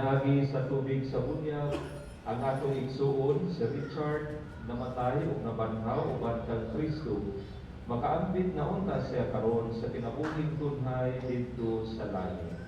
Pinaagi sa tubig sa bunyag, ang atong igsuon si Richard namatay o nabanhaw uban kang Kristo. Makaambit na unta siya karon sa kinabuhing tunhay dito sa langit.